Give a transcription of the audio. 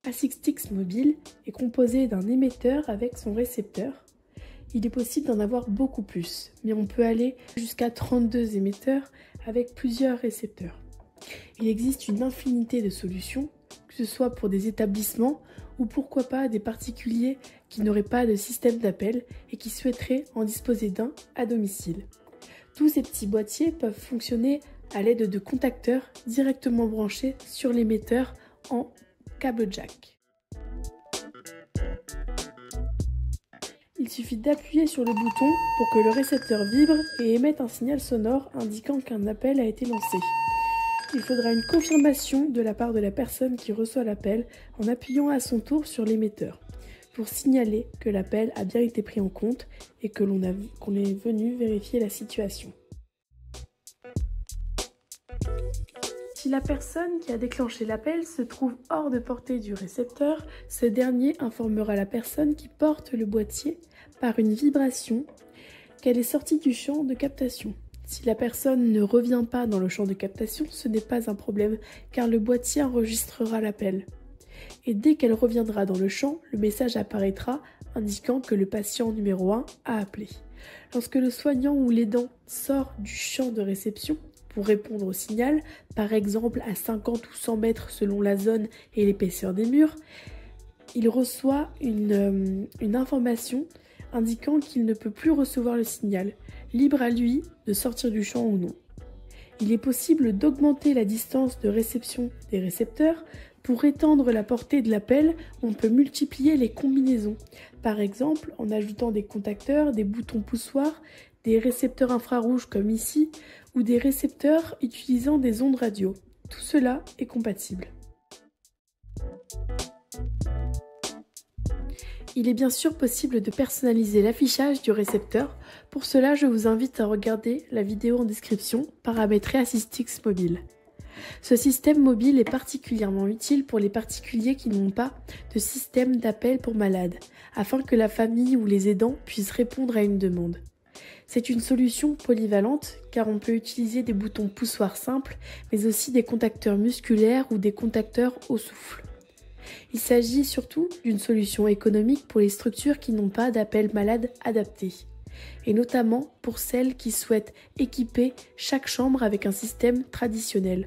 Assistix Mobile est composé d'un émetteur avec son récepteur. Il est possible d'en avoir beaucoup plus, mais on peut aller jusqu'à 32 émetteurs avec plusieurs récepteurs. Il existe une infinité de solutions, que ce soit pour des établissements ou pourquoi pas des particuliers qui n'auraient pas de système d'appel et qui souhaiteraient en disposer d'un à domicile. Tous ces petits boîtiers peuvent fonctionner à l'aide de contacteurs directement branchés sur l'émetteur en câble jack. Il suffit d'appuyer sur le bouton pour que le récepteur vibre et émette un signal sonore indiquant qu'un appel a été lancé. Il faudra une confirmation de la part de la personne qui reçoit l'appel en appuyant à son tour sur l'émetteur pour signaler que l'appel a bien été pris en compte et que qu'on est venu vérifier la situation. Si la personne qui a déclenché l'appel se trouve hors de portée du récepteur, ce dernier informera la personne qui porte le boîtier par une vibration qu'elle est sortie du champ de captation. Si la personne ne revient pas dans le champ de captation, ce n'est pas un problème car le boîtier enregistrera l'appel. Et dès qu'elle reviendra dans le champ, le message apparaîtra indiquant que le patient numéro 1 a appelé. Lorsque le soignant ou l'aidant sort du champ de réception, pour répondre au signal, par exemple à 50 ou 100 mètres selon la zone et l'épaisseur des murs, il reçoit une information indiquant qu'il ne peut plus recevoir le signal, libre à lui de sortir du champ ou non. Il est possible d'augmenter la distance de réception des récepteurs. Pour étendre la portée de l'appel, on peut multiplier les combinaisons, par exemple en ajoutant des contacteurs, des boutons poussoirs, des récepteurs infrarouges comme ici, ou des récepteurs utilisant des ondes radio. Tout cela est compatible. Il est bien sûr possible de personnaliser l'affichage du récepteur. Pour cela, je vous invite à regarder la vidéo en description, paramétrer Assistix Mobile. Ce système mobile est particulièrement utile pour les particuliers qui n'ont pas de système d'appel pour malades, afin que la famille ou les aidants puissent répondre à une demande. C'est une solution polyvalente car on peut utiliser des boutons poussoirs simples, mais aussi des contacteurs musculaires ou des contacteurs au souffle. Il s'agit surtout d'une solution économique pour les structures qui n'ont pas d'appel malade adapté, et notamment pour celles qui souhaitent équiper chaque chambre avec un système traditionnel.